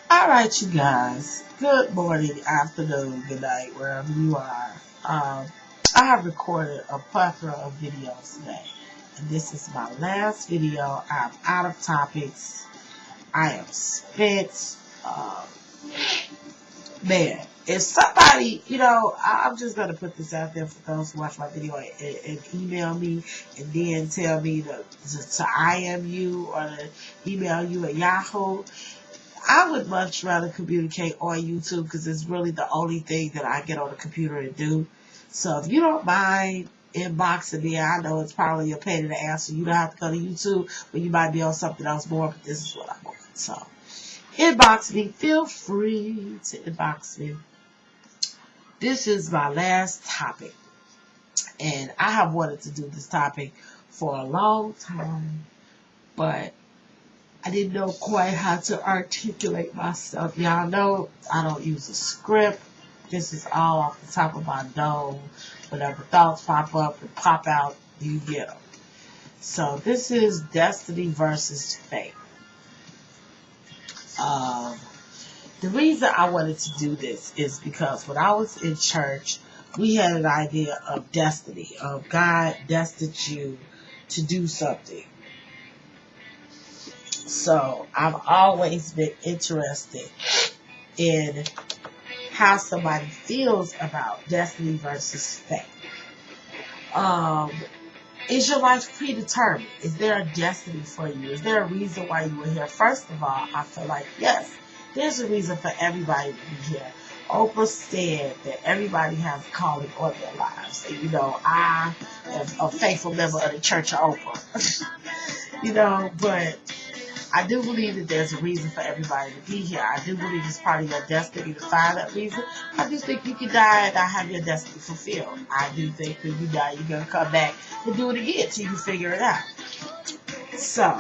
All right, you guys. Good morning, afternoon, good night, wherever you are. Um, I have recorded a plethora of videos today, and this is my last video. I'm out of topics. I am spent. Man, if somebody, I'm just gonna put this out there for those who watch my video and email me and then tell me to IM you or to email you at Yahoo. I would much rather communicate on YouTube because it's really the only thing that I get on the computer and do. So if you don't mind inboxing me, I know it's probably a pain in the ass, so you don't have to go to YouTube, but you might be on something else more, but this is what I'm on. So inbox me. Feel free to inbox me. This is my last topic, and I have wanted to do this topic for a long time, but I didn't know quite how to articulate myself. Y'all know I don't use a script. This is all off the top of my dome. Whenever thoughts pop up and pop out, you get them. So this is destiny versus fate. The reason I wanted to do this is because when I was in church, we had an idea of destiny, of God destined you to do something. So I've always been interested in how somebody feels about destiny versus fate. Is your life predetermined? Is there a destiny for you? Is there a reason why you were here? First of all, I feel like, yes, there's a reason for everybody to be here. Oprah said that everybody has a calling on their lives. And, I am a faithful member of the Church of Oprah. But I do believe that there's a reason for everybody to be here. I do believe it's part of your destiny to find that reason. I do think you can die and not have your destiny fulfilled. I do think when you die, you're going to come back and do it again till you figure it out. So,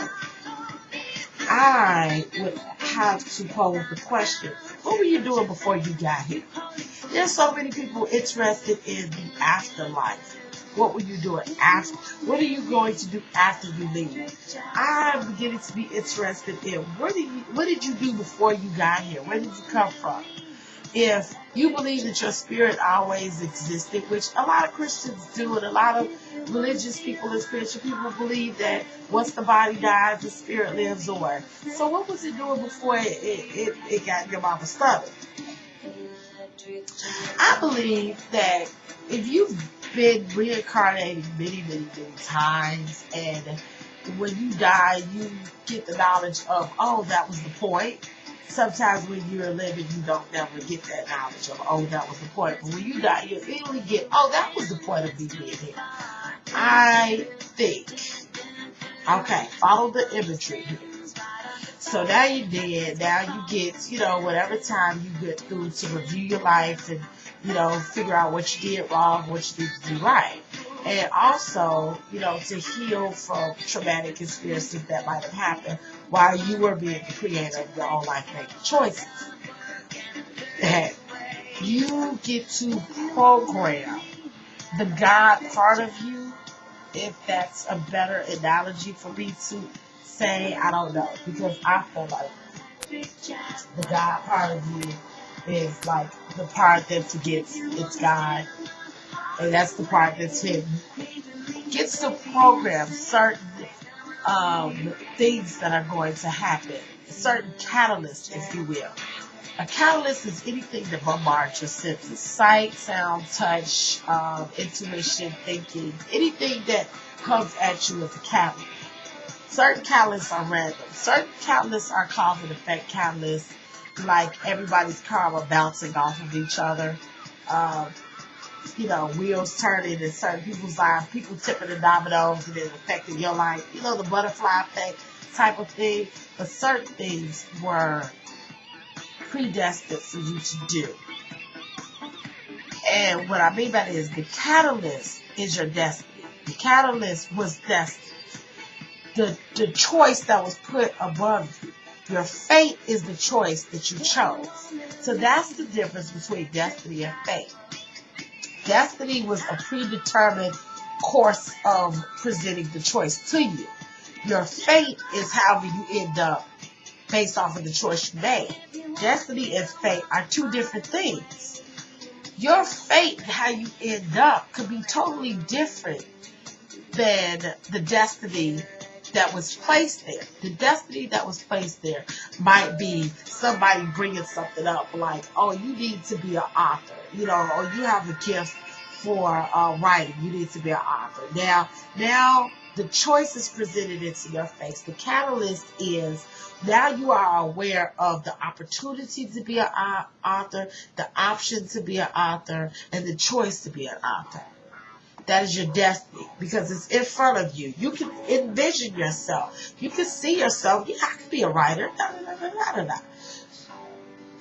I would have to pose the question, what were you doing before you got here? There's so many people interested in the afterlife. What were you doing after? What are you going to do after you leave? I'm beginning to be interested in what did you do before you got here? Where did you come from? If you believe that your spirit always existed, which a lot of Christians do, and a lot of religious people and spiritual people believe that once the body dies, the spirit lives on. So what was it doing before it got in your mama's stomach? I believe that if you've been reincarnated many, many, many times, and when you die, you get the knowledge of, oh, that was the point. Sometimes when you're living, you don't never get that knowledge of, oh, that was the point. But when you die, you immediately get, oh, that was the point of me being here. I think, okay, follow the imagery here. So now you're dead. Now you get, whatever time you get through to review your life and, figure out what you did wrong, what you did to do right. And also, to heal from traumatic experiences that might have happened while you were being the creator of your own life, making choices. And you get to program the God part of you, if that's a better analogy for me to say, I don't know, because I feel like the God part of you is like the part that forgets it's God, and that's the part that's hidden. Gets to program certain things that are going to happen, certain catalysts, if you will. A catalyst is anything that bombards your senses: sight, sound, touch, intuition, thinking, anything that comes at you as a catalyst. Certain catalysts are random. Certain catalysts are cause and effect catalysts, like everybody's karma bouncing off of each other. Wheels turning in certain people's lives, people tipping the dominoes and it affecting your life. The butterfly effect type of thing. But certain things were predestined for you to do. And what I mean by that is the catalyst is your destiny. The catalyst was destiny. The choice that was put above you. Your fate is the choice that you chose. So that's the difference between destiny and fate. Destiny was a predetermined course of presenting the choice to you. Your fate is how you end up based off of the choice you made. Destiny and fate are two different things. Your fate, how you end up, could be totally different than the destiny that was placed there. The destiny that was placed there might be somebody bringing something up like, oh, you need to be an author, or you have a gift for writing. You need to be an author. Now the choice is presented into your face. The catalyst is now you are aware of the opportunity to be an author, the option to be an author, and the choice to be an author. That is your destiny because it's in front of you. You can envision yourself. You can see yourself. Yeah, I could be a writer.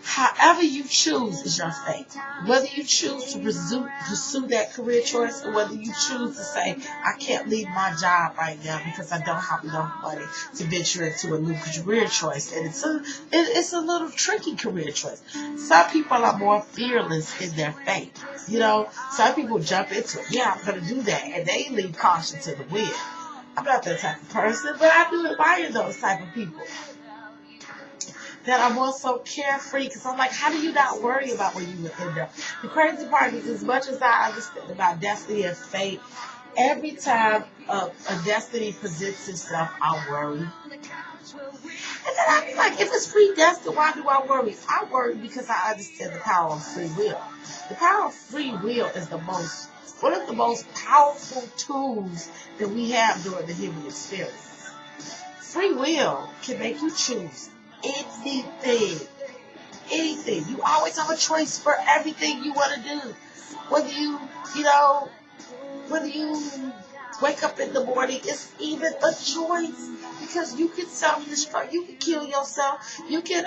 However you choose is your fate. Whether you choose to pursue that career choice or whether you choose to say, I can't leave my job right now because I don't have enough money to venture into a new career choice. And it's a little tricky career choice. Some people are more fearless in their fate. Some people jump into it. Yeah, I'm going to do that. And they leave caution to the wind. I'm not that type of person, but I do admire those type of people that are more so carefree, because I'm like, how do you not worry about where you will end up? The crazy part is, as much as I understand about destiny and fate, every time a destiny presents itself, I worry. And then I be like, if it's predestined, why do I worry? I worry because I understand the power of free will. The power of free will is one of the most powerful tools that we have during the human experience. Free will can make you choose anything. You always have a choice for everything you want to do. Whether you wake up in the morning, it's even a choice because you can self-destruct. You can kill yourself. You can,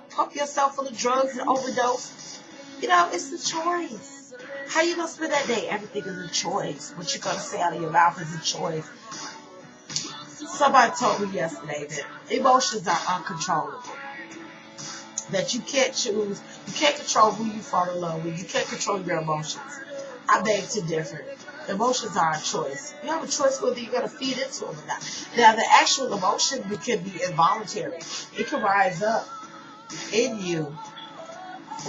pump yourself full of drugs and overdose. It's a choice. How you gonna spend that day? Everything is a choice. What you gonna say out of your mouth is a choice. Somebody told me yesterday that emotions are uncontrollable. That you can't choose, you can't control who you fall in love with. You can't control your emotions. I beg to differ. Emotions are a choice. You have a choice whether you're going to feed into them or not. Now, the actual emotion can be involuntary. It can rise up in you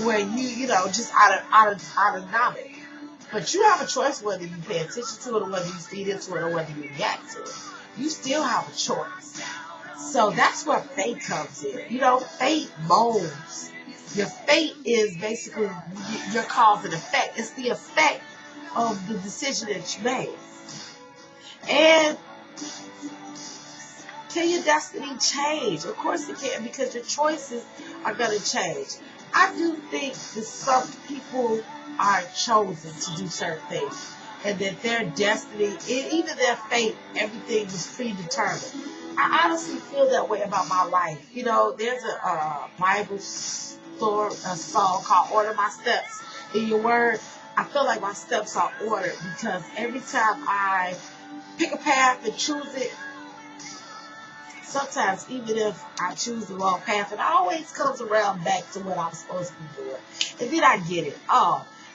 where you just out of knowledge. But you have a choice whether you pay attention to it or whether you feed into it or whether you react to it. You still have a choice. So that's where fate comes in. Fate molds. Your fate is basically your cause and effect. It's the effect of the decision that you made. And can your destiny change? Of course it can, because your choices are going to change. I do think that some people are chosen to do certain things, and that their destiny, even their fate, everything was predetermined. I honestly feel that way about my life. There's a Bible song called Order My Steps in Your Word. I feel like my steps are ordered because every time I pick a path and choose it, sometimes even if I choose the wrong path, it always comes around back to what I'm supposed to be doing. And then I get it.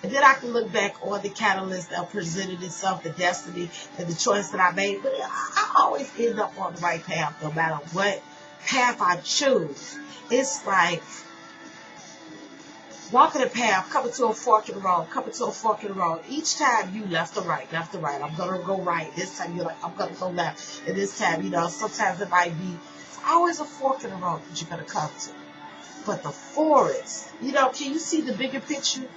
And then I can look back on the catalyst that presented itself, the destiny, and the choice that I made. But I always end up on the right path no matter what path I choose. It's like walking a path, coming to a fork in the road, Each time you left or right. I'm going to go right. This time you're like, I'm going to go left. And this time, sometimes it might be, it's always a fork in the road that you're going to come to. But the forest, can you see the bigger picture?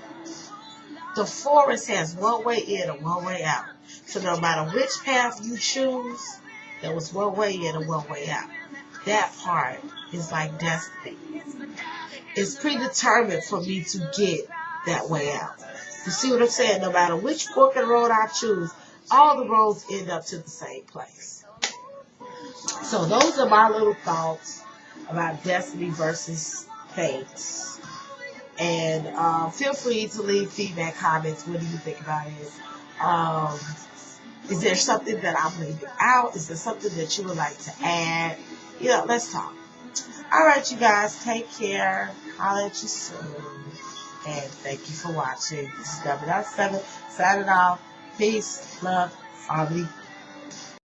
The forest has one way in and one way out. So no matter which path you choose, there was one way in and one way out. That part is like destiny. It's predetermined for me to get that way out. You see what I'm saying? No matter which fork in the road I choose, all the roads end up to the same place. So those are my little thoughts about destiny versus fate. And feel free to leave feedback, comments. What do you think about it? Is there something that I'm leaving out? Is there something that you would like to add? Let's talk. All right, you guys, take care. I'll let you soon. And thank you for watching. This is W.7 signing off. Peace, love, harmony,